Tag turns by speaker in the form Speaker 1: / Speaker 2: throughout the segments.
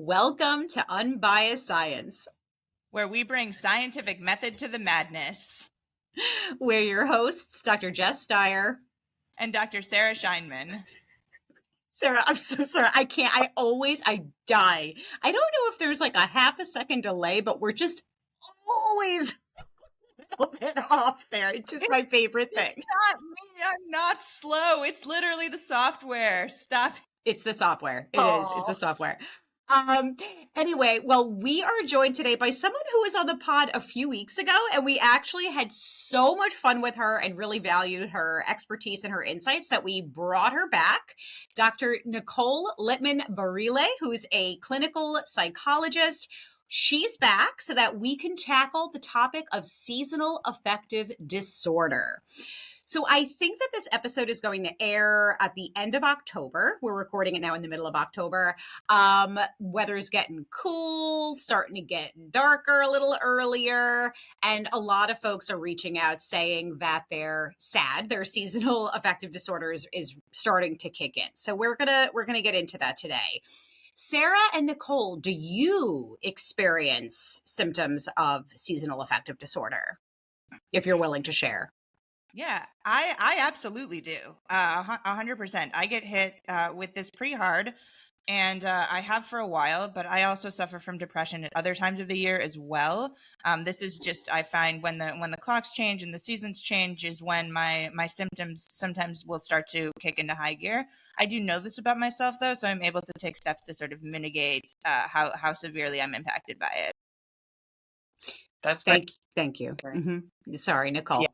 Speaker 1: Welcome to Unbiased Science,
Speaker 2: where we bring scientific method to the madness.
Speaker 1: We're your hosts, Dr. Jess Steier
Speaker 2: and Dr. Sarah Scheinman.
Speaker 1: Sarah, I'm so sorry. I die. I don't know if there's like a half a second delay, but we're just always a little bit off there. It's just my favorite thing.
Speaker 2: It's not me. I'm not slow. It's literally the software. Stop.
Speaker 1: It's the software. It's the software. Anyway, well, we are joined today by someone who was on the pod a few weeks ago, and we actually had so much fun with her and really valued her expertise and her insights that we brought her back. Dr. Nicole Lippman-Barile, who is a clinical psychologist. She's back so that we can tackle the topic of seasonal affective disorder. So I think that this episode is going to air at the end of October. We're recording it now in the middle of October. Weather's getting cool, starting to get darker a little earlier. And a lot of folks are reaching out saying that their SAD, their seasonal affective disorder is starting to kick in. So we're gonna get into that today. Sarah and Nicole, do you experience symptoms of seasonal affective disorder? If you're willing to share.
Speaker 2: Yeah, I absolutely do. 100%. I get hit with this pretty hard, and I have for a while, but I also suffer from depression at other times of the year as well. This is just, I find when the clocks change and the seasons change is when my symptoms sometimes will start to kick into high gear. I do know this about myself though, so I'm able to take steps to sort of mitigate how severely I'm impacted by it.
Speaker 3: That's
Speaker 1: great. Thank you. Mm-hmm. Sorry, Nicole.
Speaker 3: Yeah.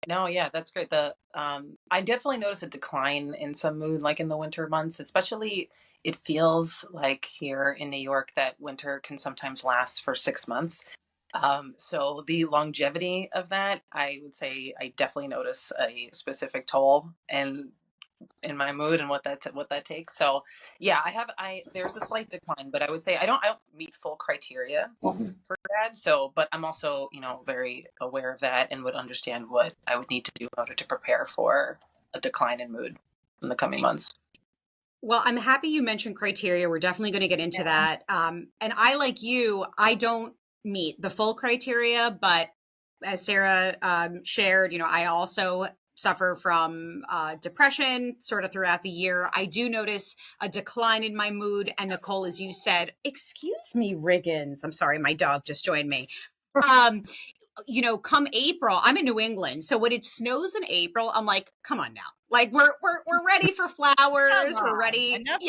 Speaker 3: No, yeah, that's great. I definitely notice a decline in some mood, like in the winter months, especially it feels like here in New York that winter can sometimes last for 6 months. So the longevity of that, I would say I definitely notice a specific toll in my mood and what that takes. So yeah, there's a slight decline, but I would say I don't meet full criteria for that. So, but I'm also, very aware of that and would understand what I would need to do in order to prepare for a decline in mood in the coming months.
Speaker 1: Well, I'm happy you mentioned criteria. We're definitely going to get into that. And I, like you, I don't meet the full criteria, but as Sarah shared, I also suffer from depression sort of throughout the year. I do notice a decline in my mood. And Nicole, as you said, excuse me, Riggins. I'm sorry, my dog just joined me. Come April, I'm in New England. So when it snows in April, I'm like, come on now. Like we're ready for flowers. We're ready. Enough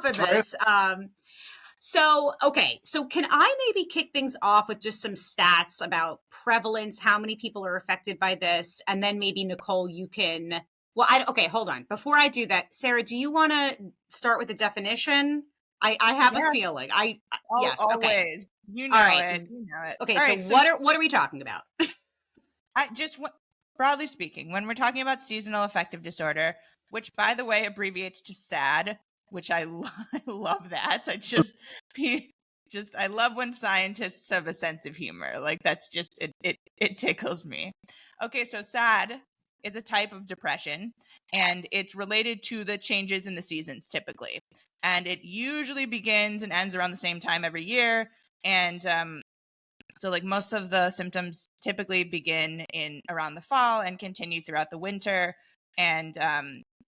Speaker 1: of this. So can I maybe kick things off with just some stats about prevalence, how many people are affected by this? And then maybe Nicole, you can, hold on. Before I do that, Sarah, do you want to start with the definition? I have a feeling. Yes.
Speaker 2: Always.
Speaker 1: Okay.
Speaker 2: You know it.
Speaker 1: Okay. So what are we talking about?
Speaker 2: Broadly speaking, when we're talking about seasonal affective disorder, which by the way abbreviates to SAD, which I love that. I love when scientists have a sense of humor. Like that's just, it tickles me. Okay, so SAD is a type of depression and it's related to the changes in the seasons typically. And it usually begins and ends around the same time every year. And so like most of the symptoms typically begin around the fall and continue throughout the winter. And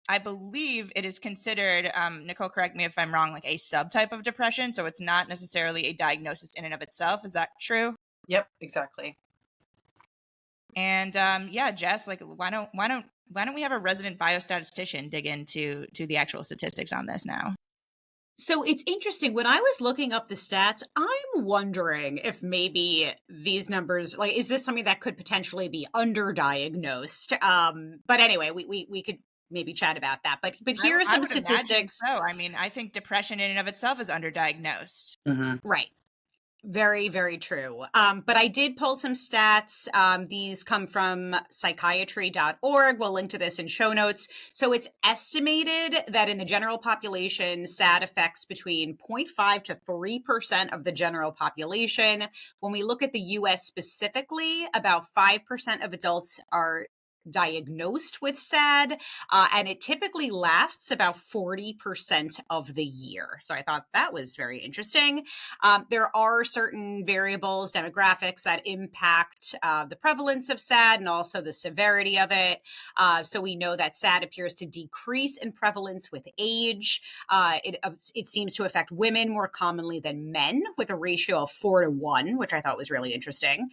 Speaker 2: I believe it is considered, Nicole, correct me if I'm wrong, like a subtype of depression. So it's not necessarily a diagnosis in and of itself. Is that true?
Speaker 3: Yep, exactly.
Speaker 2: And Jess, like why don't we have a resident biostatistician dig into the actual statistics on this now?
Speaker 1: So it's interesting. When I was looking up the stats, I'm wondering if maybe these numbers, like, is this something that could potentially be underdiagnosed? But anyway, we could maybe chat about that. But here are some statistics.
Speaker 2: So, I mean, I think depression in and of itself is underdiagnosed.
Speaker 3: Mm-hmm.
Speaker 1: Right. Very, very true. But I did pull some stats. These come from psychiatry.org. We'll link to this in show notes. So it's estimated that in the general population, SAD affects between 0.5 to 3% of the general population. When we look at the U.S. specifically, about 5% of adults are diagnosed with SAD, and it typically lasts about 40% of the year. So I thought that was very interesting. There are certain variables, demographics that impact the prevalence of SAD and also the severity of it. So we know that SAD appears to decrease in prevalence with age. It seems to affect women more commonly than men, with a ratio of 4-1, which I thought was really interesting.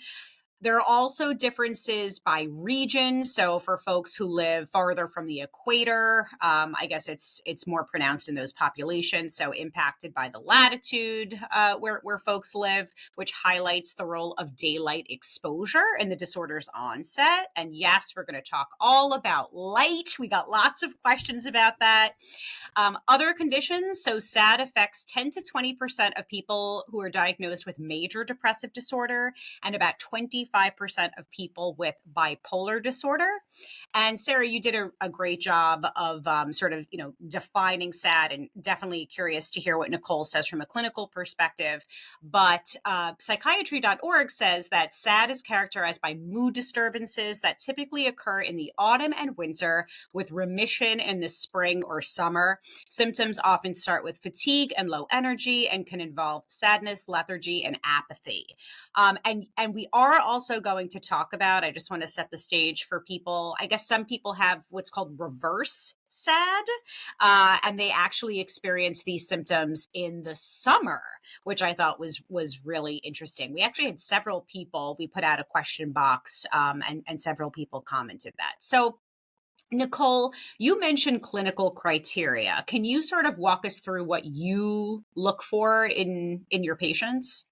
Speaker 1: There are also differences by region. So for folks who live farther from the equator, I guess it's more pronounced in those populations. So impacted by the latitude where folks live, which highlights the role of daylight exposure in the disorder's onset. And yes, we're going to talk all about light. We got lots of questions about that. Other conditions, so SAD affects 10 to 20% of people who are diagnosed with major depressive disorder and about 25% of people with bipolar disorder. And Sarah, you did a great job of sort of, defining SAD, and definitely curious to hear what Nicole says from a clinical perspective. But psychiatry.org says that SAD is characterized by mood disturbances that typically occur in the autumn and winter, with remission in the spring or summer. Symptoms often start with fatigue and low energy and can involve sadness, lethargy, and apathy. And we are also going to talk about, I just want to set the stage for people. I guess some people have what's called reverse SAD, and they actually experience these symptoms in the summer, which I thought was really interesting. We actually had several people, we put out a question box, and several people commented that. So Nicole, you mentioned clinical criteria. Can you sort of walk us through what you look for in your patients?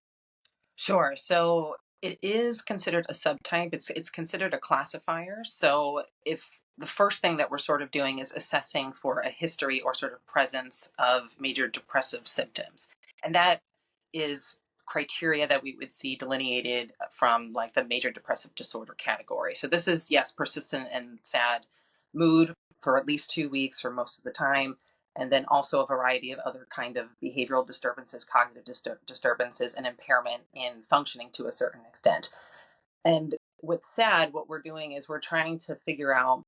Speaker 3: Sure. So it is considered a subtype. It's considered a classifier. So if the first thing that we're sort of doing is assessing for a history or sort of presence of major depressive symptoms. And that is criteria that we would see delineated from like the major depressive disorder category. So this is, yes, persistent and sad mood for at least 2 weeks or most of the time, and then also a variety of other kind of behavioral disturbances, cognitive disturbances, and impairment in functioning to a certain extent. And with SAD, what we're doing is we're trying to figure out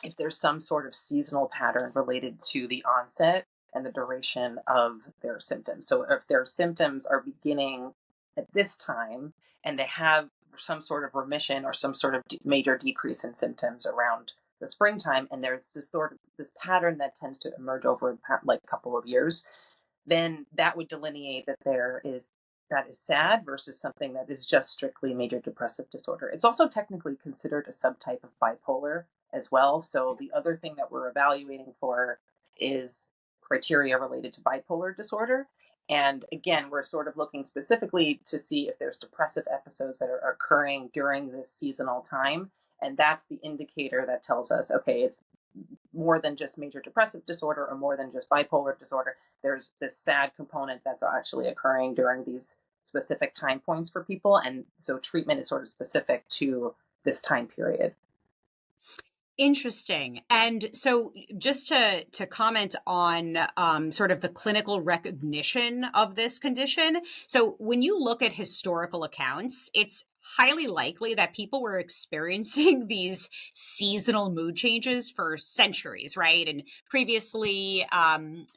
Speaker 3: if there's some sort of seasonal pattern related to the onset and the duration of their symptoms. So if their symptoms are beginning at this time and they have some sort of remission or some sort of major decrease in symptoms around the springtime, and there's this sort of this pattern that tends to emerge over like a couple of years, then that would delineate that is SAD versus something that is just strictly major depressive disorder. It's also technically considered a subtype of bipolar as well. So the other thing that we're evaluating for is criteria related to bipolar disorder. And again, we're sort of looking specifically to see if there's depressive episodes that are occurring during this seasonal time. And that's the indicator that tells us, okay, it's more than just major depressive disorder or more than just bipolar disorder. There's this SAD component that's actually occurring during these specific time points for people. And so treatment is sort of specific to this time period.
Speaker 1: Interesting. And so just to comment on sort of the clinical recognition of this condition. So when you look at historical accounts, it's highly likely that people were experiencing these seasonal mood changes for centuries, right? And previously,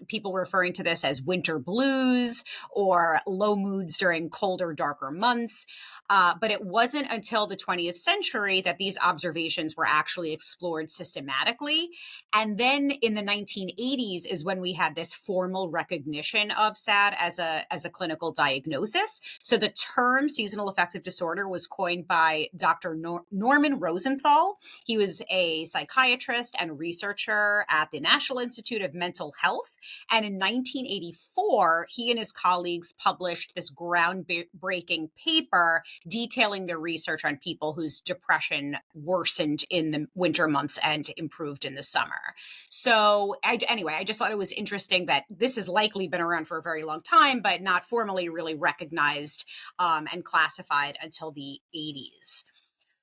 Speaker 1: people were referring to this as winter blues or low moods during colder, darker months. But it wasn't until the 20th century that these observations were actually explored systematically. And then in the 1980s is when we had this formal recognition of SAD as a clinical diagnosis. So the term seasonal affective disorder was coined by Dr. Norman Rosenthal. He was a psychiatrist and researcher at the National Institute of Mental Health. And in 1984, he and his colleagues published this groundbreaking paper detailing their research on people whose depression worsened in the winter months and improved in the summer. So anyway, I just thought it was interesting that this has likely been around for a very long time, but not formally really recognized and classified until the 80s.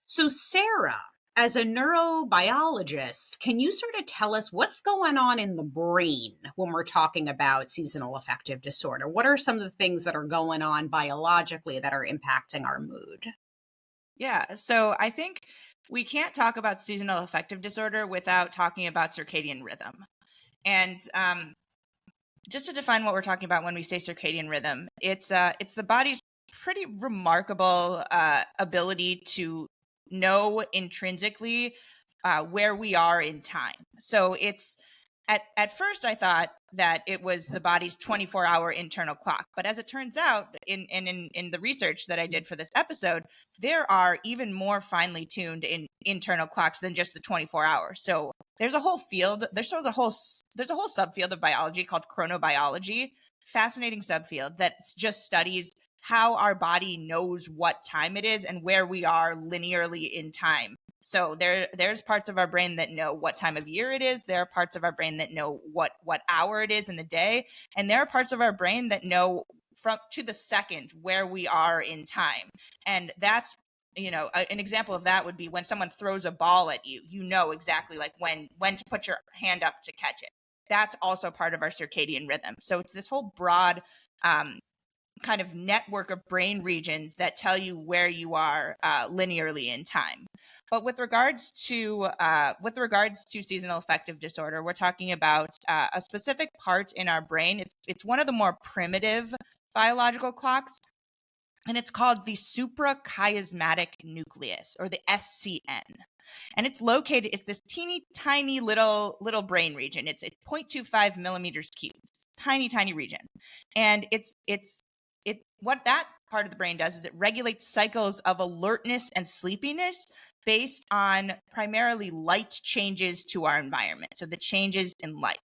Speaker 1: So Sarah, as a neurobiologist, can you sort of tell us what's going on in the brain when we're talking about seasonal affective disorder? What are some of the things that are going on biologically that are impacting our mood?
Speaker 2: Yeah. So I think we can't talk about seasonal affective disorder without talking about circadian rhythm. And just to define what we're talking about when we say circadian rhythm, it's the body's pretty remarkable ability to know intrinsically where we are in time. So it's at first I thought that it was the body's 24-hour internal clock, but as it turns out, in the research that I did for this episode, there are even more finely tuned in internal clocks than just the 24 hours. So there's a whole field. There's a whole subfield of biology called chronobiology, fascinating subfield that just studies how our body knows what time it is and where we are linearly in time. So there's parts of our brain that know what time of year it is. There are parts of our brain that know what hour it is in the day, and there are parts of our brain that know from to the second where we are in time. And that's, an example of that would be when someone throws a ball at you, you know exactly like when to put your hand up to catch it. That's also part of our circadian rhythm. So it's this whole broad kind of network of brain regions that tell you where you are linearly in time. But with regards to seasonal affective disorder, we're talking about a specific part in our brain. It's one of the more primitive biological clocks, and it's called the suprachiasmatic nucleus, or the SCN. And it's this teeny tiny little brain region. It's 0.25 millimeters cubed. It's a tiny region. And what that part of the brain does is it regulates cycles of alertness and sleepiness based on primarily light changes to our environment. So the changes in light.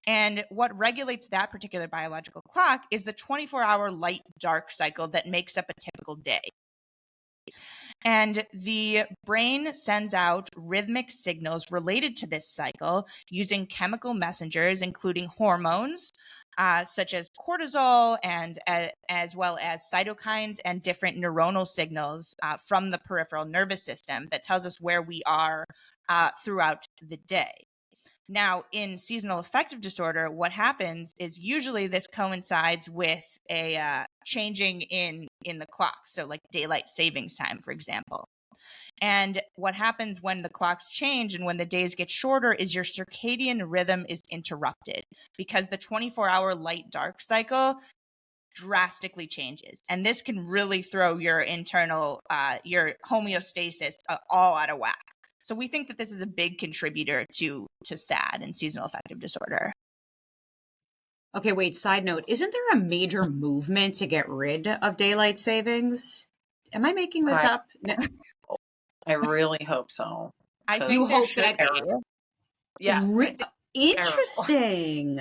Speaker 2: And what regulates that particular biological clock is the 24-hour light-dark cycle that makes up a typical day. And the brain sends out rhythmic signals related to this cycle using chemical messengers, including hormones, such as cortisol, and as well as cytokines and different neuronal signals from the peripheral nervous system that tells us where we are throughout the day. Now, in seasonal affective disorder, what happens is usually this coincides with a changing in the clock. So like daylight savings time, for example. And what happens when the clocks change and when the days get shorter is your circadian rhythm is interrupted because the 24-hour light-dark cycle drastically changes. And this can really throw your internal, your homeostasis all out of whack. So we think that this is a big contributor to S.A.D and seasonal affective disorder.
Speaker 1: Okay, wait, side note, isn't there a major movement to get rid of daylight savings? Am I making this up? No.
Speaker 3: I really hope so.
Speaker 2: I think
Speaker 1: You
Speaker 2: there
Speaker 1: hope
Speaker 2: should
Speaker 1: that
Speaker 2: be.
Speaker 3: Yeah.
Speaker 1: Interesting.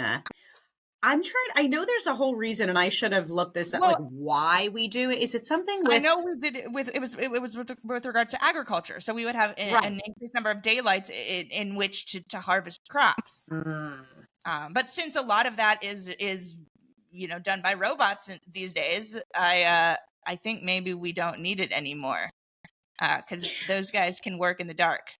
Speaker 1: I'm trying. I know there's a whole reason, and I should have looked this up.
Speaker 2: Well,
Speaker 1: like why we do it? Is it something with?
Speaker 2: I know we did it with it was with regards to agriculture. So we would have an increased number of daylights in which to harvest crops. But since a lot of that is done by robots these days, I think maybe we don't need it anymore because those guys can work in the dark.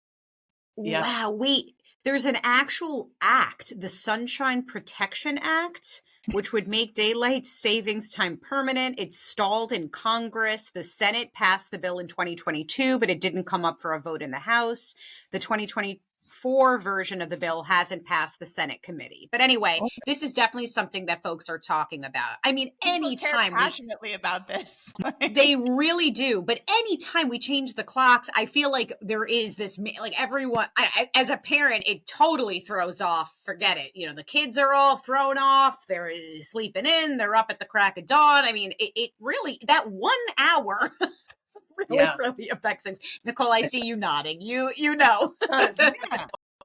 Speaker 3: Yeah.
Speaker 1: Wow, wait. There's an actual act, the Sunshine Protection Act, which would make daylight savings time permanent. It's stalled in Congress. The Senate passed the bill in 2022, but it didn't come up for a vote in the House. The 2024 version of the bill hasn't passed the Senate committee. But anyway, this is definitely something that folks are talking about. I mean, anytime
Speaker 2: passionately about this.
Speaker 1: They really do. But anytime we change the clocks, I feel like there is this, like everyone, as a parent, it totally throws off. Forget it. The kids are all thrown off. They're sleeping in. They're up at the crack of dawn. I mean, it really, that 1 hour really affects things. Nicole, I see you nodding. You know.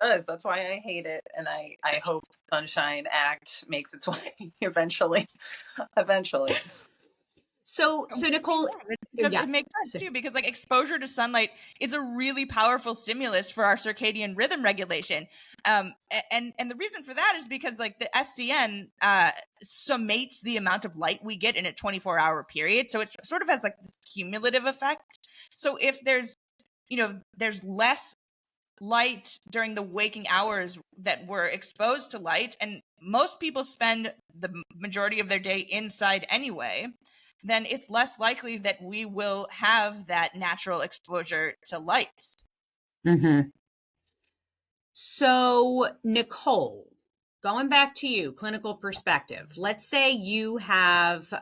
Speaker 3: That's why I hate it. And I hope Sunshine Act makes its way eventually.
Speaker 1: So Nicole,
Speaker 2: it makes sense too, because like exposure to sunlight is a really powerful stimulus for our circadian rhythm regulation. And the reason for that is because like the SCN summates the amount of light we get in a 24-hour period. So it sort of has like this cumulative effect. So if there's less light during the waking hours that we're exposed to light, and most people spend the majority of their day inside anyway, then it's less likely that we will have that natural exposure to lights.
Speaker 1: Mm-hmm. So, Nicole, going back to you, clinical perspective. Let's say you have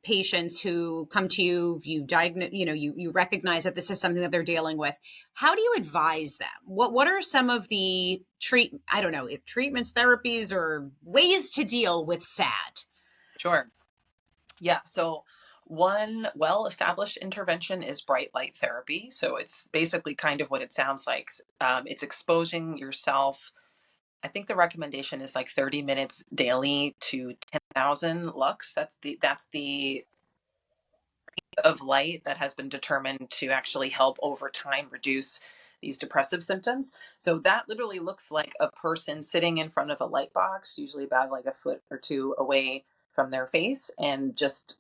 Speaker 1: patients who come to you, you diagnose, you recognize that this is something that they're dealing with. How do you advise them? What are some of the I don't know, if treatments, therapies, or ways to deal with SAD?
Speaker 3: Sure. Yeah. So one well-established intervention is bright light therapy. So it's basically kind of what it sounds like. It's exposing yourself. I think the recommendation is like 30 minutes daily to 10,000 lux. That's the of light that has been determined to actually help over time reduce these depressive symptoms. So that literally looks like a person sitting in front of a light box, usually about like a foot or two away from their face, and just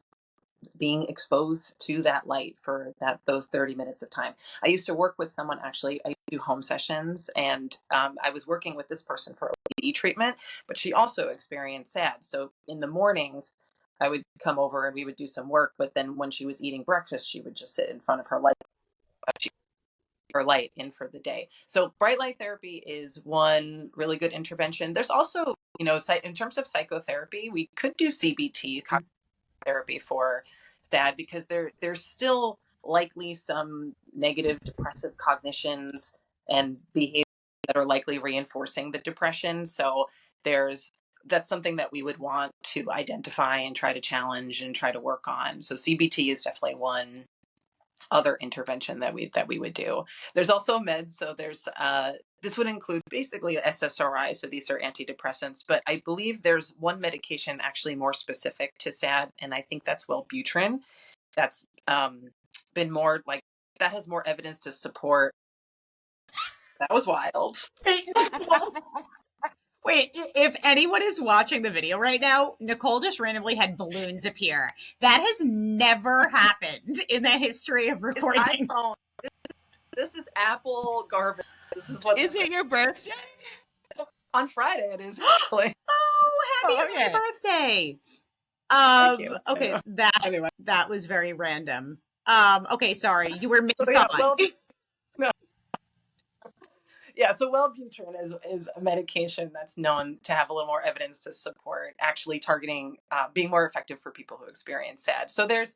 Speaker 3: being exposed to that light for those 30 minutes of time. I used to work with someone, actually, I do home sessions, and I was working with this person for OCD treatment, but she also experienced SAD. So in the mornings, I would come over and we would do some work, but then when she was eating breakfast, she would just sit in front of her light, her light in for the day. So bright light therapy is one really good intervention. There's also, in terms of psychotherapy, we could do CBT, therapy, for that, because there's still likely some negative depressive cognitions and behaviors that are likely reinforcing the depression. So there's that's something that we would want to identify and try to challenge and try to work on. So CBT is definitely one other intervention that we would do. There's also meds. So there's this would include basically SSRI. So these are antidepressants, but I believe there's one medication actually more specific to SAD, and I think that's Wellbutrin. That's been more like that has more evidence to support. That was wild.
Speaker 1: Wait, if anyone is watching the video right now, Nicole just randomly had balloons appear. That has never happened in the history of
Speaker 3: It's
Speaker 1: recording.
Speaker 3: iPhone. This is Apple garbage. This is what.
Speaker 2: Is it your birthday?
Speaker 3: On Friday? It is actually.
Speaker 1: Oh, happy
Speaker 2: Oh,
Speaker 1: early
Speaker 2: okay.
Speaker 1: birthday.
Speaker 3: Thank you.
Speaker 1: Okay,
Speaker 3: Anyway.
Speaker 1: that was very random. Okay, sorry, you were mid
Speaker 3: So,
Speaker 1: thought.
Speaker 3: Yeah, so Wellbutrin is a medication that's known to have a little more evidence to support actually targeting, being more effective for people who experience SAD. So there's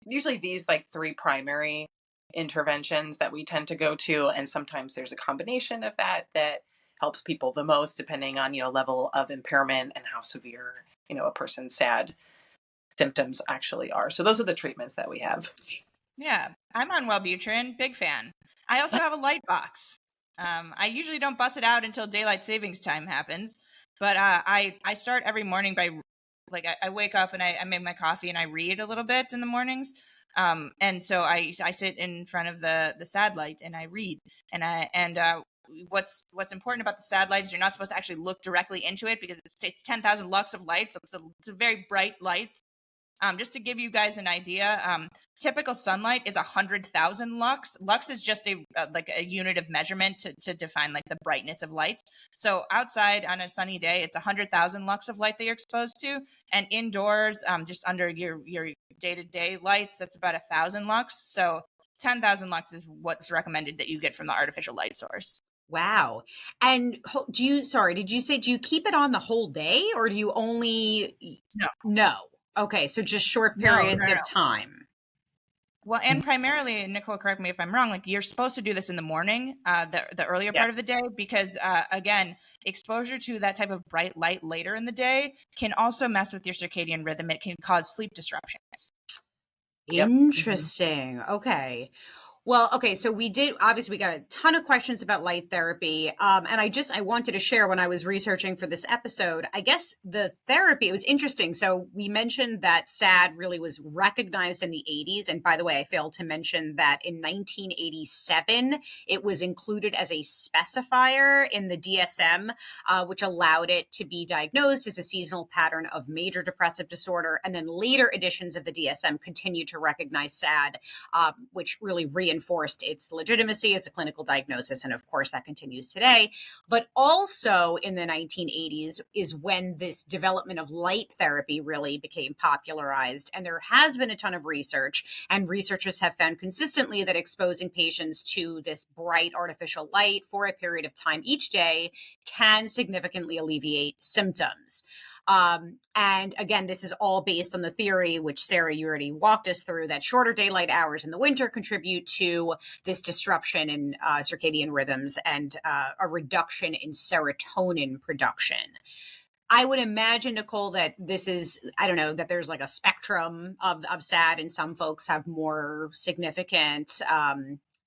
Speaker 3: usually these like three primary interventions that we tend to go to, and sometimes there's a combination of that helps people the most, depending on level of impairment and how severe a person's SAD symptoms actually are. So those are the treatments that we have.
Speaker 2: Yeah, I'm on Wellbutrin, big fan. I also have a light box. I usually don't bust it out until daylight savings time happens, but I start every morning by I wake up and I make my coffee and I read a little bit in the mornings. And so I sit in front of the SAD light and I read, and what's important about the SAD light is you're not supposed to actually look directly into it, because it's 10,000 lux of light, so it's a very bright light. Just to give you guys an idea, typical sunlight is 100,000 lux. Lux is just a unit of measurement to define like the brightness of light. So outside on a sunny day, it's 100,000 lux of light that you're exposed to, and indoors, just under your day-to-day lights, that's about 1,000 lux. So 10,000 lux is what's recommended that you get from the artificial light source.
Speaker 1: Wow. And did you say, do you keep it on the whole day, or do you only?
Speaker 2: No.
Speaker 1: No. Okay, so just short periods of time.
Speaker 2: Well, and primarily, Nicole, correct me if I'm wrong, like you're supposed to do this in the morning, the earlier part of the day, because again, exposure to that type of bright light later in the day can also mess with your circadian rhythm. It can cause sleep disruptions.
Speaker 3: Yep.
Speaker 1: Interesting. Okay. Well, okay, so we got a ton of questions about light therapy. And I wanted to share, when I was researching for this episode, I guess the therapy, it was interesting. So we mentioned that SAD really was recognized in the 80s. And by the way, I failed to mention that in 1987, it was included as a specifier in the DSM, which allowed it to be diagnosed as a seasonal pattern of major depressive disorder. And then later editions of the DSM continued to recognize SAD, which really reinforced its legitimacy as a clinical diagnosis. And of course, that continues today. But also in the 1980s is when this development of light therapy really became popularized. And there has been a ton of research, and researchers have found consistently that exposing patients to this bright artificial light for a period of time each day can significantly alleviate symptoms. And again, this is all based on the theory, which Sarah, you already walked us through, that shorter daylight hours in the winter contribute to this disruption in circadian rhythms and a reduction in serotonin production. I would imagine, Nicole, that this is, I don't know, that there's like a spectrum of SAD, and some folks have more significant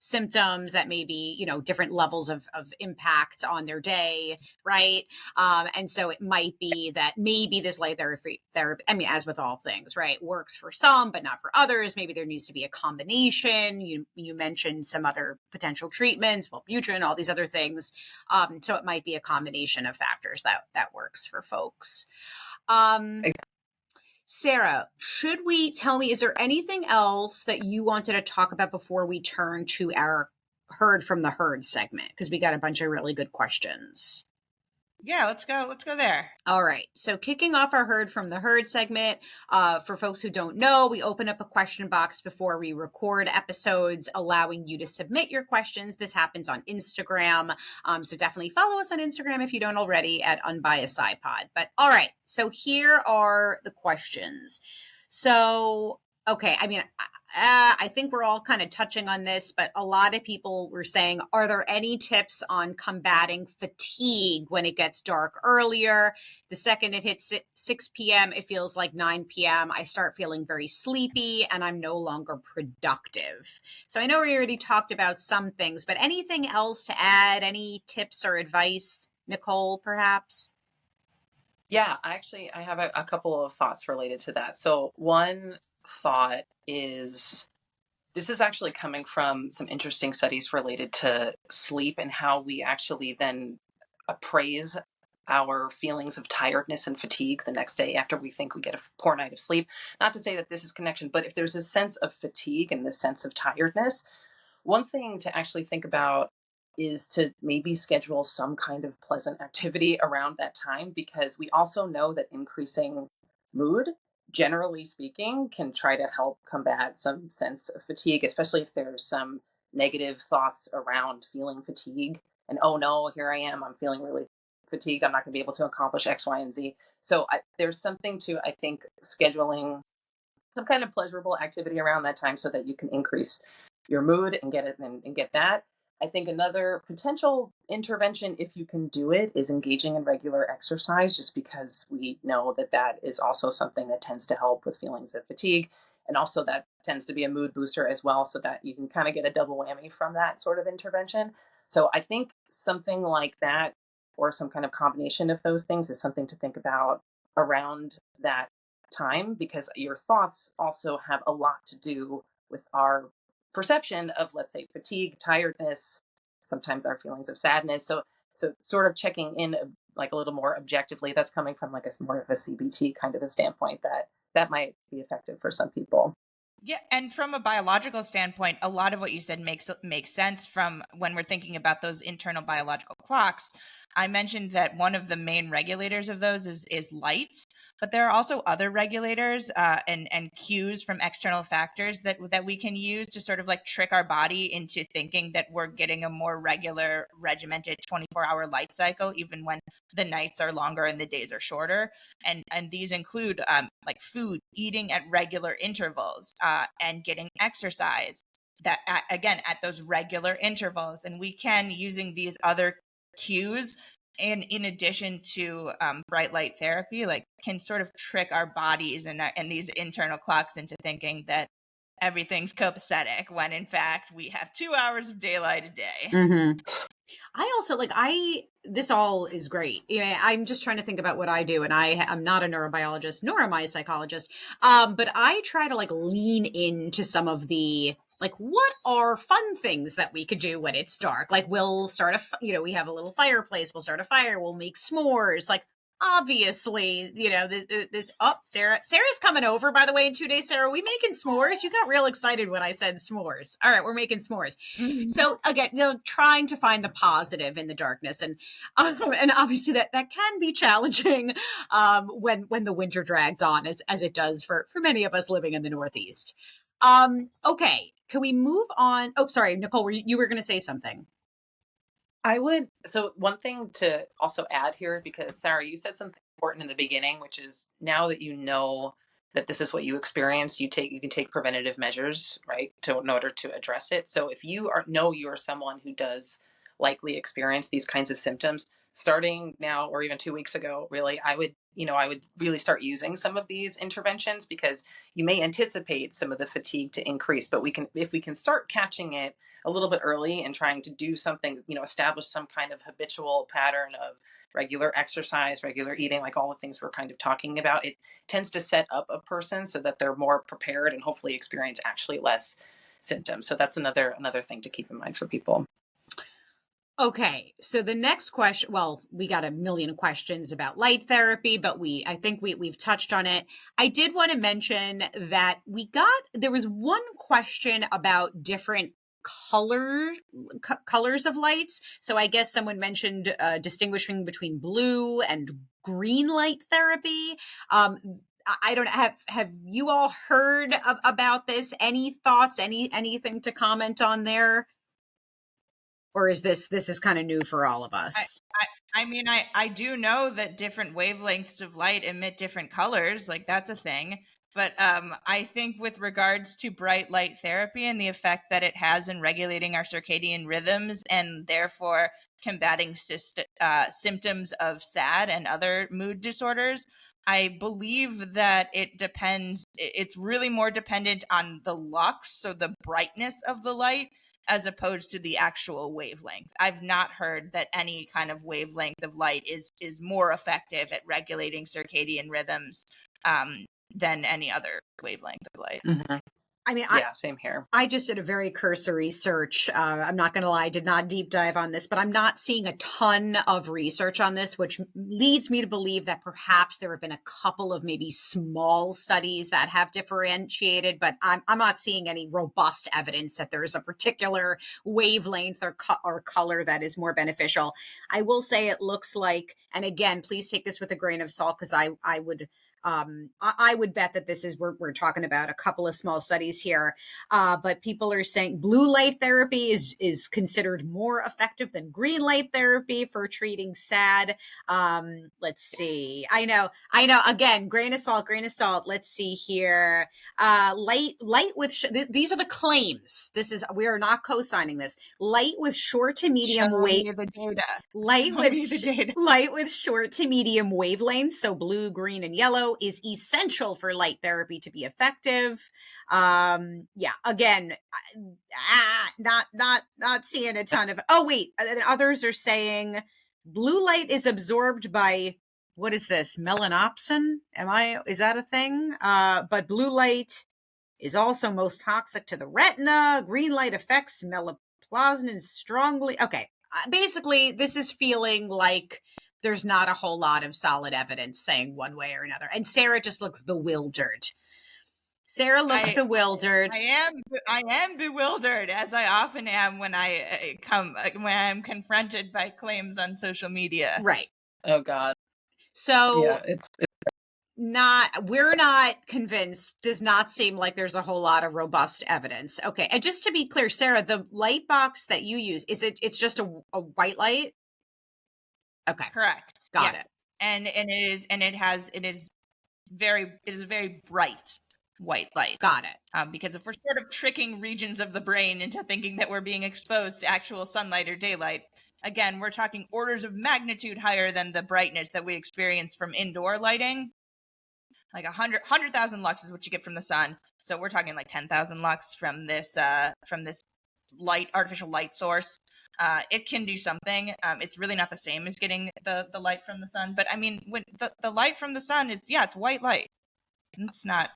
Speaker 1: symptoms that may be, different levels of impact on their day, right? And so it might be that maybe this light therapy, I mean, as with all things, right, works for some, but not for others. Maybe there needs to be a combination. You mentioned some other potential treatments, Wellbutrin, all these other things. So it might be a combination of factors that works for folks. Sarah, is there anything else that you wanted to talk about before we turn to our Heard from the Herd segment? Because we got a bunch of really good questions.
Speaker 2: Yeah, let's go there.
Speaker 1: All right. So kicking off our Heard from the Herd segment, for folks who don't know, we open up a question box before we record episodes, allowing you to submit your questions. This happens on Instagram. So definitely follow us on Instagram if you don't already at Unbiased iPod. But all right. So here are the questions. So, okay. I mean, I think we're all kind of touching on this, but a lot of people were saying, are there any tips on combating fatigue when it gets dark earlier? The second it hits 6 p.m., it feels like 9 p.m. I start feeling very sleepy and I'm no longer productive. So I know we already talked about some things, but anything else to add? Any tips or advice, Nicole, perhaps?
Speaker 3: Yeah, actually, I have a couple of thoughts related to that. So one thought is, this is actually coming from some interesting studies related to sleep and how we actually then appraise our feelings of tiredness and fatigue the next day after we think we get a poor night of sleep. Not to say that this is connection, but if there's a sense of fatigue and this sense of tiredness, one thing to actually think about is to maybe schedule some kind of pleasant activity around that time, because we also know that increasing mood, generally speaking, can try to help combat some sense of fatigue, especially if there's some negative thoughts around feeling fatigue and, oh no, here I am, I'm feeling really fatigued, I'm not going to be able to accomplish X, Y, and Z. So there's something to, I think, scheduling some kind of pleasurable activity around that time so that you can increase your mood and get it and get that. I think another potential intervention, if you can do it, is engaging in regular exercise, just because we know that that is also something that tends to help with feelings of fatigue. And also that tends to be a mood booster as well, so that you can kind of get a double whammy from that sort of intervention. So I think something like that, or some kind of combination of those things, is something to think about around that time, because your thoughts also have a lot to do with our perception of, let's say, fatigue, tiredness, sometimes our feelings of sadness. So sort of checking in like a little more objectively, that's coming from like a more of a CBT kind of a standpoint, that might be effective for some people.
Speaker 2: Yeah, and from a biological standpoint, a lot of what you said makes sense from when we're thinking about those internal biological clocks. I mentioned that one of the main regulators of those is light, but there are also other regulators and cues from external factors that we can use to sort of like trick our body into thinking that we're getting a more regular, regimented 24-hour light cycle, even when the nights are longer and the days are shorter. And these include like food, eating at regular intervals, and getting exercise that again at those regular intervals. And we can, using these other cues, and in addition to bright light therapy, like can sort of trick our bodies and these internal clocks into thinking that everything's copacetic, when in fact we have 2 hours of daylight a day.
Speaker 1: Mm-hmm. I also this all is great. I'm just trying to think about what I do, and I'm not a neurobiologist, nor am I a psychologist. But I try to lean into some of the, what are fun things that we could do when it's dark? Like we'll start we have a little fireplace, we'll start a fire, we'll make s'mores. Like obviously, this Sarah's coming over, by the way, in 2 days. Sarah, we making s'mores? You got real excited when I said s'mores. All right, we're making s'mores. So again, trying to find the positive in the darkness, and obviously that can be challenging when the winter drags on, as it does for many of us living in the Northeast. Okay, can we move on? Oh, sorry, Nicole, you were going to say something.
Speaker 3: So one thing to also add here, because Sarah, you said something important in the beginning, which is now that you know that this is what you experience, you can take preventative measures, right, in order to address it. So if you know you're someone who does likely experience these kinds of symptoms, starting now or even 2 weeks ago, really, I would really start using some of these interventions, because you may anticipate some of the fatigue to increase, but if we can start catching it a little bit early and trying to do something, establish some kind of habitual pattern of regular exercise, regular eating, like all the things we're kind of talking about, it tends to set up a person so that they're more prepared and hopefully experience actually less symptoms. So that's another thing to keep in mind for people.
Speaker 1: Okay, so the next question, well, we got a million questions about light therapy, but I think we've touched on it. I did want to mention that there was one question about different colors of lights. So I guess someone mentioned distinguishing between blue and green light therapy. I don't have you all heard about this? Any thoughts? Anything to comment on there? Or is this is kind of new for all of us?
Speaker 2: I mean, I do know that different wavelengths of light emit different colors. Like, that's a thing. But I think with regards to bright light therapy and the effect that it has in regulating our circadian rhythms and therefore combating symptoms of SAD and other mood disorders, I believe that it depends. It's really more dependent on the lux, so the brightness of the light, as opposed to the actual wavelength. I've not heard that any kind of wavelength of light is more effective at regulating circadian rhythms than any other wavelength of light.
Speaker 3: Mm-hmm.
Speaker 1: I mean,
Speaker 3: yeah, same here.
Speaker 1: I just did a very cursory search. I'm not going to lie, I did not deep dive on this, but I'm not seeing a ton of research on this, which leads me to believe that perhaps there have been a couple of maybe small studies that have differentiated, but I'm not seeing any robust evidence that there's a particular wavelength or color that is more beneficial. I will say it looks like, and again, please take this with a grain of salt, because I would bet that this is, we're talking about a couple of small studies here, but people are saying blue light therapy is considered more effective than green light therapy for treating SAD. Let's see. I know. Again, grain of salt. Let's see here. Light with these are the claims. We are not co-signing this. Light with short to medium wave. Light with short to medium wavelengths, so blue, green, and yellow, is essential for light therapy to be effective. Again, not seeing a ton of. Oh wait, others are saying blue light is absorbed by, what is this, melanopsin? Is that a thing? But blue light is also most toxic to the retina. Green light affects melaplasmin strongly. Okay. Basically, this is feeling like there's not a whole lot of solid evidence saying one way or another. And Sarah just looks bewildered. Bewildered.
Speaker 2: I am bewildered, as I often am when I'm confronted by claims on social media.
Speaker 1: Right.
Speaker 3: Oh God.
Speaker 1: So
Speaker 3: yeah,
Speaker 1: we're not convinced. Does not seem like there's a whole lot of robust evidence. Okay. And just to be clear, Sarah, the light box that you use, it's just a white light? Okay.
Speaker 2: Correct.
Speaker 1: Got it.
Speaker 2: And it is a very bright white light.
Speaker 1: Got it.
Speaker 2: Because if we're sort of tricking regions of the brain into thinking that we're being exposed to actual sunlight or daylight, again, we're talking orders of magnitude higher than the brightness that we experience from indoor lighting. Like 100,000 lux is what you get from the sun. So we're talking like 10,000 lux from this artificial light source. It can do something. It's really not the same as getting the light from the sun. But I mean, when the light from the sun is, it's white light. It's not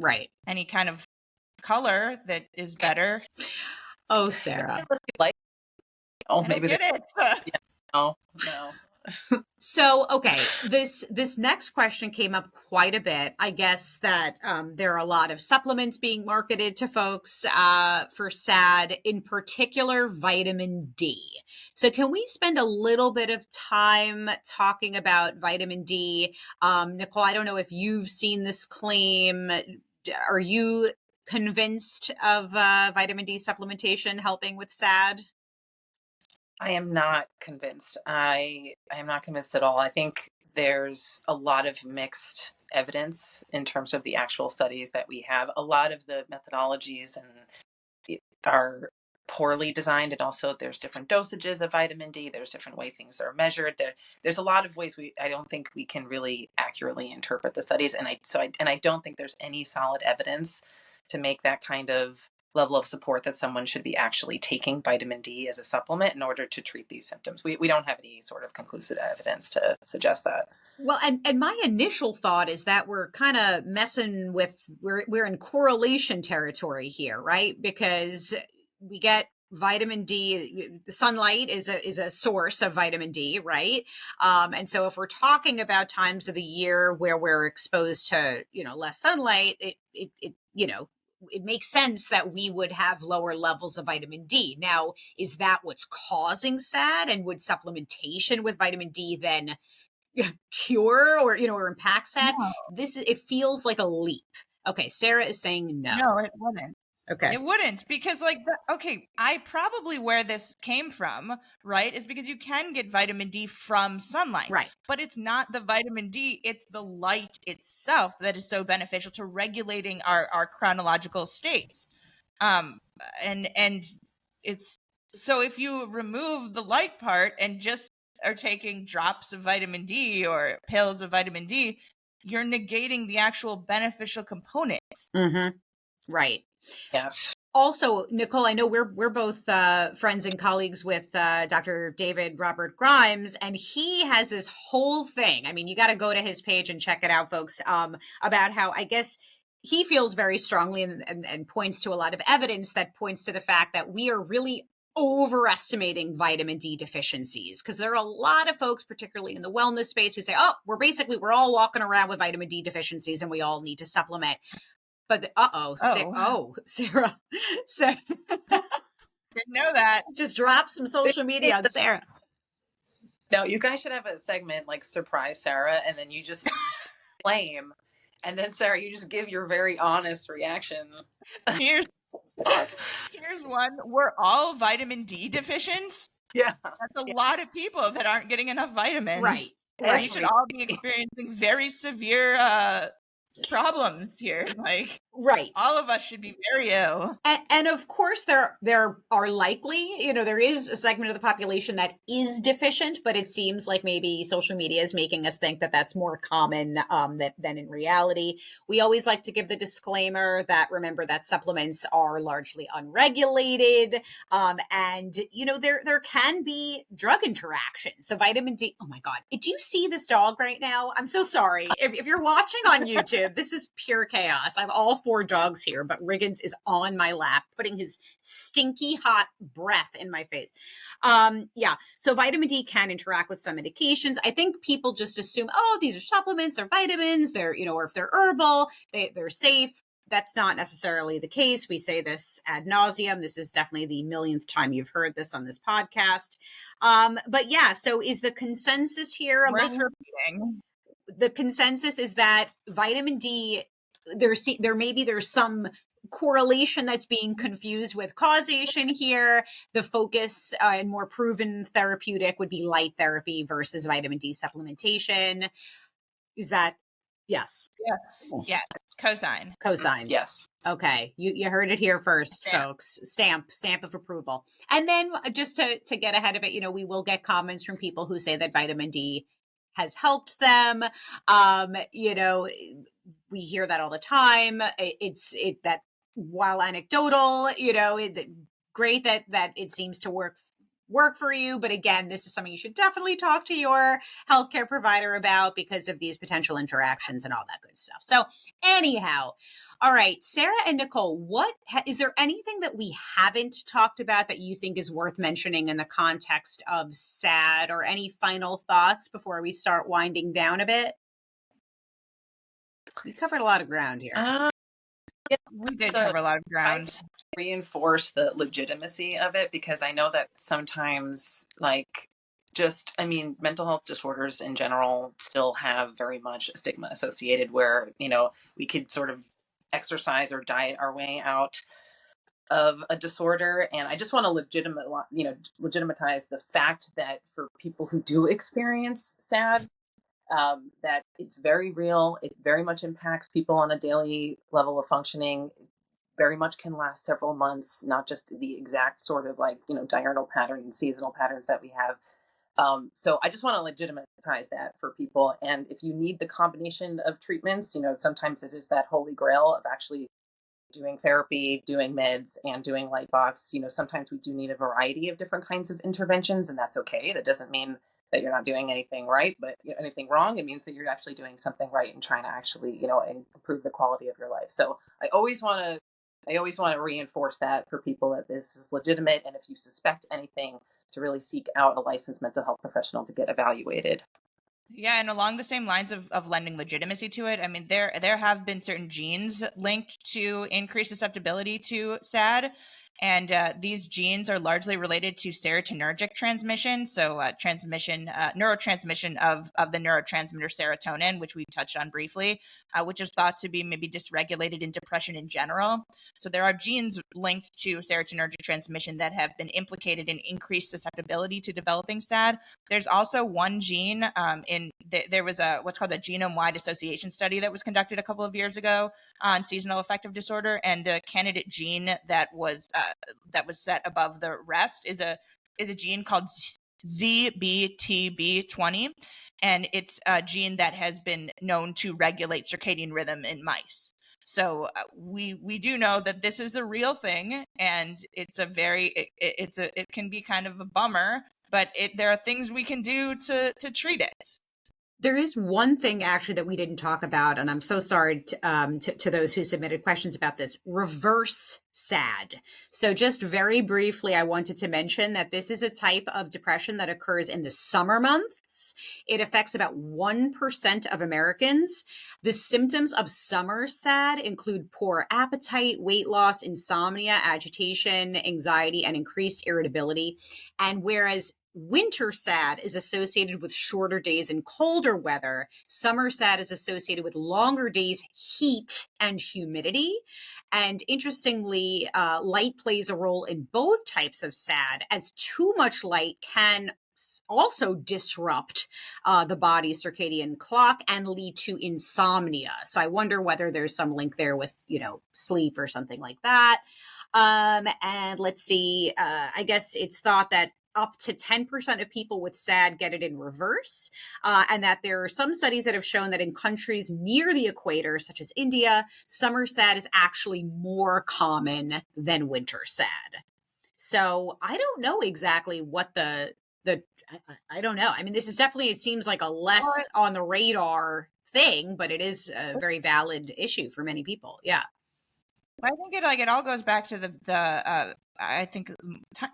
Speaker 1: right
Speaker 2: any kind of color that is better.
Speaker 1: Oh, Sarah.
Speaker 3: Oh, maybe
Speaker 2: get it.
Speaker 3: No.
Speaker 1: So, okay, this next question came up quite a bit. I guess that there are a lot of supplements being marketed to folks for SAD, in particular vitamin D. So, can we spend a little bit of time talking about vitamin D? Nicole, I don't know if you've seen this claim. Are you convinced of vitamin D supplementation helping with SAD?
Speaker 3: I am not convinced. I am not convinced at all. I think there's a lot of mixed evidence in terms of the actual studies that we have. A lot of the methodologies are poorly designed, and also there's different dosages of vitamin D. There's different way things are measured. There's a lot of ways I don't think we can really accurately interpret the studies, and I don't think there's any solid evidence to make that kind of level of support that someone should be actually taking vitamin D as a supplement in order to treat these symptoms. We don't have any sort of conclusive evidence to suggest that.
Speaker 1: Well, and my initial thought is that we're kind of messing with, we're in correlation territory here, right? Because we get vitamin D, the sunlight is a source of vitamin D, right? And so if we're talking about times of the year where we're exposed to, less sunlight, it makes sense that we would have lower levels of vitamin D. Now, is that what's causing SAD? And would supplementation with vitamin D then cure or impact SAD?
Speaker 2: No,
Speaker 1: It feels like a leap. Okay, Sarah is saying no.
Speaker 2: no, it wouldn't.
Speaker 1: Okay.
Speaker 2: It wouldn't, because I probably where this came from, right, is because you can get vitamin D from sunlight.
Speaker 1: Right.
Speaker 2: But it's not the vitamin D, it's the light itself that is so beneficial to regulating our chronological states. And it's so if you remove the light part and just are taking drops of vitamin D or pills of vitamin D, you're negating the actual beneficial components.
Speaker 1: Mm-hmm. Right.
Speaker 3: Yes.
Speaker 1: Also, Nicole, I know we're both friends and colleagues with Dr. David Robert Grimes, and he has this whole thing. I mean, you got to go to his page and check it out, folks, about how I guess he feels very strongly and points to a lot of evidence that points to the fact that we are really overestimating vitamin D deficiencies, because there are a lot of folks, particularly in the wellness space, who say, oh, we're all walking around with vitamin D deficiencies and we all need to supplement. But Sarah, Sarah
Speaker 2: Didn't know that.
Speaker 1: just drop some social media on Sarah.
Speaker 3: No, you guys should have a segment like Surprise Sarah, and then you just claim, and then Sarah, you just give your very honest reaction.
Speaker 2: Here's one. We're all vitamin D deficient.
Speaker 3: Yeah.
Speaker 2: That's a lot of people that aren't getting enough vitamins.
Speaker 1: Right.
Speaker 2: And we should all be experiencing very severe problems here. Like,
Speaker 1: right.
Speaker 2: All of us should be very ill.
Speaker 1: And of course, there are likely, there is a segment of the population that is deficient, but it seems like maybe social media is making us think that that's more common than in reality. We always like to give the disclaimer that remember that supplements are largely unregulated, and there can be drug interactions. So vitamin D. Oh my God, do you see this dog right now? I'm so sorry. If you're watching on YouTube, this is pure chaos. I have all 4 dogs here, but Riggins is on my lap, putting his stinky hot breath in my face. So vitamin D can interact with some medications. I think people just assume, oh, these are supplements, they're vitamins, they're, or if they're herbal, they're safe. That's not necessarily the case. We say this ad nauseum. This is definitely the millionth time you've heard this on this podcast. But yeah, so is the consensus here
Speaker 2: worth repeating?
Speaker 1: The consensus is that vitamin D, there's some correlation that's being confused with causation here. The focus and more proven therapeutic would be light therapy versus vitamin D supplementation. Is that yes?
Speaker 2: Yes. Cosine.
Speaker 3: Yes.
Speaker 1: Okay. You heard it here first,
Speaker 2: Stamp.
Speaker 1: folks. Stamp of approval. And then just to get ahead of it, we will get comments from people who say that vitamin D has helped them. We hear that all the time. That while anecdotal, great that it seems to work work for you. But again, this is something you should definitely talk to your healthcare provider about because of these potential interactions and all that good stuff. So anyhow, all right, Sarah and Nicole, is there anything that we haven't talked about that you think is worth mentioning in the context of SAD, or any final thoughts before we start winding down a bit? We covered a lot of ground here.
Speaker 3: Yeah,
Speaker 2: We did cover a lot of ground.
Speaker 3: Reinforce the legitimacy of it, because I know that sometimes, like, mental health disorders in general still have very much a stigma associated where, we could sort of exercise or diet our way out of a disorder. And I just want to legitimize the fact that for people who do experience SAD, that it's very real. It very much impacts people on a daily level of functioning. It very much can last several months, not just the exact sort of diurnal patterns, seasonal patterns that we have. So I just want to legitimize that for people. And if you need the combination of treatments, sometimes it is that holy grail of actually doing therapy, doing meds, and doing Lightbox. Sometimes we do need a variety of different kinds of interventions, and that's okay. That doesn't mean that you're not doing anything right, but anything wrong. It means that you're actually doing something right and trying to actually, improve the quality of your life. So I always want to reinforce that for people, that this is legitimate, and if you suspect anything, to really seek out a licensed mental health professional to get evaluated.
Speaker 2: Yeah, and along the same lines of lending legitimacy to it, I mean, there have been certain genes linked to increased susceptibility to SAD, and these genes are largely related to serotonergic transmission, so neurotransmission of the neurotransmitter serotonin, which we touched on briefly, which is thought to be maybe dysregulated in depression in general. So there are genes linked to serotonergic transmission that have been implicated in increased susceptibility to developing SAD. There's also one gene there was what's called a genome-wide association study that was conducted a couple of years ago on seasonal affective disorder, and the candidate gene that was set above the rest is a gene called ZBTB20, and it's a gene that has been known to regulate circadian rhythm in mice. So we do know that this is a real thing, and it's it can be kind of a bummer, but there are things we can do to treat it.
Speaker 1: There is one thing actually that we didn't talk about, and I'm so sorry to those who submitted questions about this: reverse SAD. So just very briefly, I wanted to mention that this is a type of depression that occurs in the summer months. It affects about 1% of Americans. The symptoms of summer SAD include poor appetite, weight loss, insomnia, agitation, anxiety, and increased irritability. And whereas winter SAD is associated with shorter days and colder weather, summer SAD is associated with longer days, heat, and humidity. And interestingly, light plays a role in both types of SAD, as too much light can also disrupt the body's circadian clock and lead to insomnia. So I wonder whether there's some link there with, sleep or something like that. And let's see, I guess it's thought that up to 10% of people with SAD get it in reverse, and that there are some studies that have shown that in countries near the equator, such as India, summer SAD is actually more common than winter SAD. So I don't know exactly what I don't know. I mean, this is definitely, it seems like a less on the radar thing, but it is a very valid issue for many people. Yeah.
Speaker 2: I think it all goes back to the I think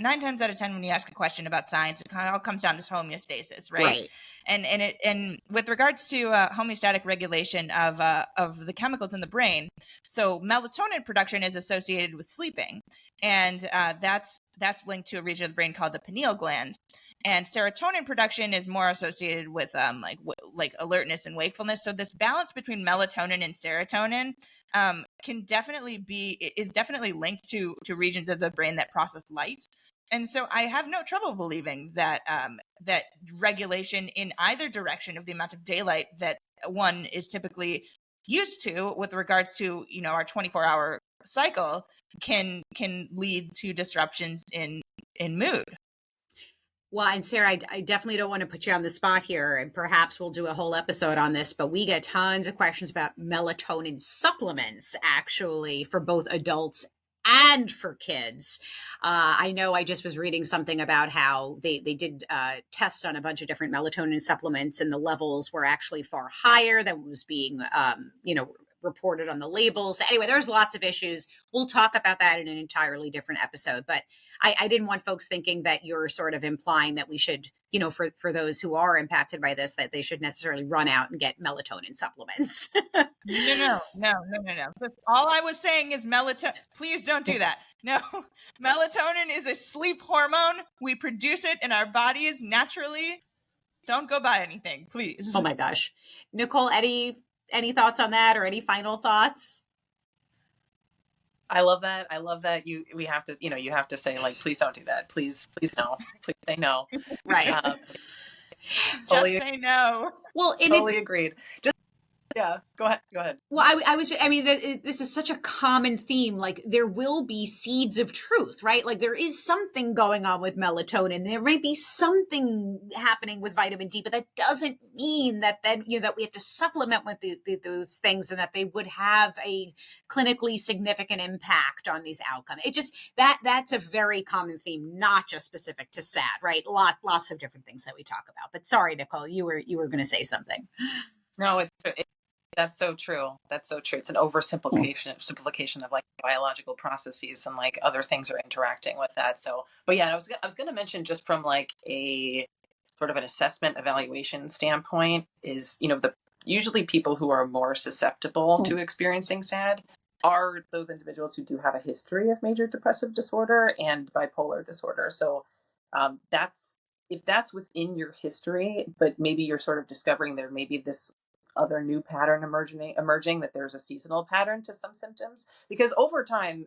Speaker 2: 9 times out of 10 when you ask a question about science, it kind of all comes down to homeostasis, right? And with regards to homeostatic regulation of the chemicals in the brain, so melatonin production is associated with sleeping, and that's linked to a region of the brain called the pineal gland. And serotonin production is more associated with like alertness and wakefulness. So this balance between melatonin and serotonin is definitely linked to regions of the brain that process light. And so I have no trouble believing that that regulation in either direction of the amount of daylight that one is typically used to with regards to our 24-hour cycle can lead to disruptions in mood.
Speaker 1: Well, and Sarah, I definitely don't want to put you on the spot here, and perhaps we'll do a whole episode on this, but we get tons of questions about melatonin supplements, actually, for both adults and for kids. I know I just was reading something about how they did tests on a bunch of different melatonin supplements, and the levels were actually far higher than was being, reported on the labels. Anyway, there's lots of issues. We'll talk about that in an entirely different episode. But I didn't want folks thinking that you're sort of implying that we should, for those who are impacted by this, that they should necessarily run out and get melatonin supplements.
Speaker 2: No. But all I was saying is melatonin. Please don't do that. No, melatonin is a sleep hormone. We produce it in our bodies naturally. Don't go buy anything, please.
Speaker 1: Oh my gosh. Nicole, any thoughts on that, or any final thoughts?
Speaker 3: I love that. We have to, you have to say, like, please don't do that. Please no. Please say no.
Speaker 1: Right.
Speaker 2: Just say no.
Speaker 1: Well,
Speaker 3: totally agreed. Yeah, go ahead.
Speaker 1: Well, this is such a common theme. Like, there will be seeds of truth, right? Like, there is something going on with melatonin. There may be something happening with vitamin D, but that doesn't mean that then, that we have to supplement with those things and that they would have a clinically significant impact on these outcomes. It just, that's a very common theme, not just specific to SAD, right? Lots of different things that we talk about. But sorry, Nicole, you were going to say something.
Speaker 3: No, that's so true. That's so true. It's an simplification of like biological processes, and like other things are interacting with that. So, but yeah, I was going to mention, just from like a sort of an assessment evaluation standpoint, is, usually people who are more susceptible to experiencing SAD are those individuals who do have a history of major depressive disorder and bipolar disorder. So, if that's within your history, but maybe you're sort of discovering there may be this other new pattern emerging, that there's a seasonal pattern to some symptoms, because over time,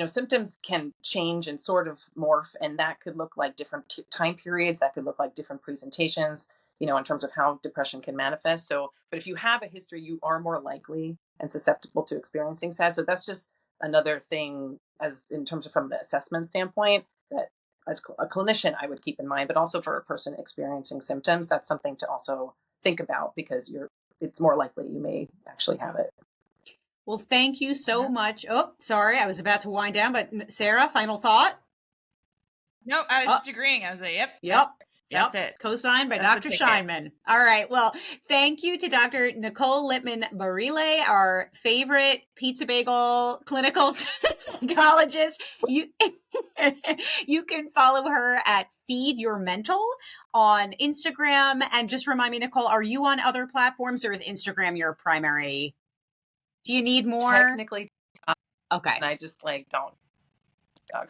Speaker 3: symptoms can change and sort of morph, and that could look like different time periods, that could look like different presentations, in terms of how depression can manifest. So, but if you have a history, you are more likely and susceptible to experiencing SAD. So that's just another thing, as in terms of from the assessment standpoint, that as a clinician I would keep in mind, but also for a person experiencing symptoms, that's something to also think about, because it's more likely you may actually have it.
Speaker 1: Well, thank you so much. Oh, sorry, I was about to wind down, but Sarah, final thought?
Speaker 2: No, I was just agreeing. I was like,
Speaker 1: yep.
Speaker 2: That's it.
Speaker 1: Co-signed by Dr. Scheinman. All right. Well, thank you to Dr. Nicole Lippman-Barile, our favorite pizza bagel clinical psychologist. You can follow her at Feed Your Mental on Instagram. And just remind me, Nicole, are you on other platforms, or is Instagram your primary? Do you need more?
Speaker 3: Technically,
Speaker 1: okay.
Speaker 3: And I just don't.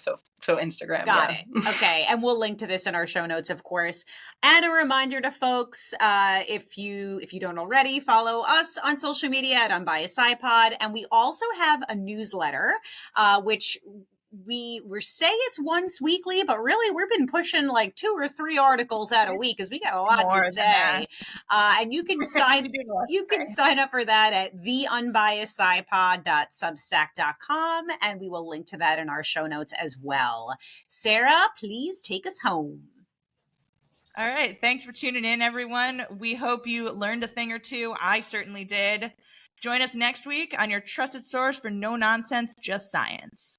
Speaker 3: So Instagram.
Speaker 1: Got it. Okay. And we'll link to this in our show notes, of course. And a reminder to folks, if you don't already, follow us on social media at Unbiased iPod. And we also have a newsletter, which we say it's once weekly, but really we've been pushing like 2 or 3 articles out a week, because we got a lot to say. And you can sign up for that at theunbiasedpsych.substack.com, and we will link to that in our show notes as well. Sarah, please take us home.
Speaker 2: All right. Thanks for tuning in, everyone. We hope you learned a thing or two. I certainly did. Join us next week on your trusted source for no nonsense, just science.